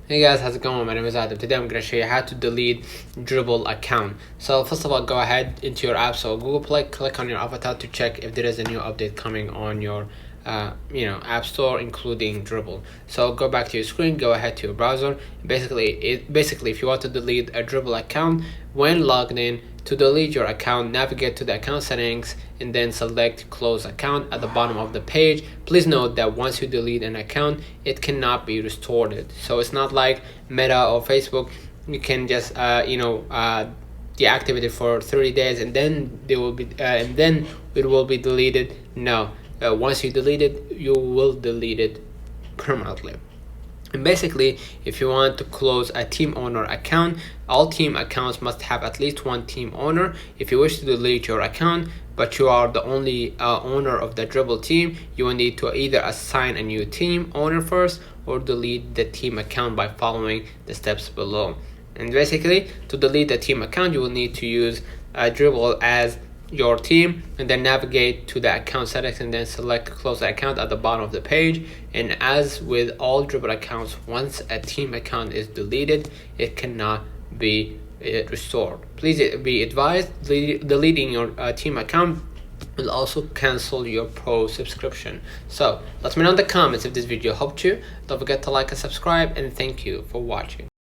Hey guys, how's it going? My name is Adam. Today I'm going to show you how to delete dribbble account. So first of all, go ahead into your app, so Google Play, click on your avatar to check if there is a new update coming on your app store, including dribbble. So go back to your screen, go ahead to your browser. Basically if you want to delete a dribbble account, when logged in, to delete your account, navigate to the account settings and then select close account at the bottom of the page. Please note that once you delete an account, it cannot be restored. So it's not like Meta or Facebook. You can just deactivate it for 30 days and then they will be and then it will be deleted. No, once you delete it, you will delete it permanently. And basically, if you want to close a team owner account, all team accounts must have at least one team owner. If you wish to delete your account but you are the only owner of the dribbble team, you will need to either assign a new team owner first or delete the team account by following the steps below. And basically, to delete the team account, you will need to use dribbble as your team and then navigate to the account settings and then select close the account at the bottom of the page. And as with all dribbble accounts, once a team account is deleted, it cannot be restored. Please be advised, deleting your team account will also cancel your pro subscription. So let me know in the comments if this video helped you. Don't forget to like and subscribe, and thank you for watching.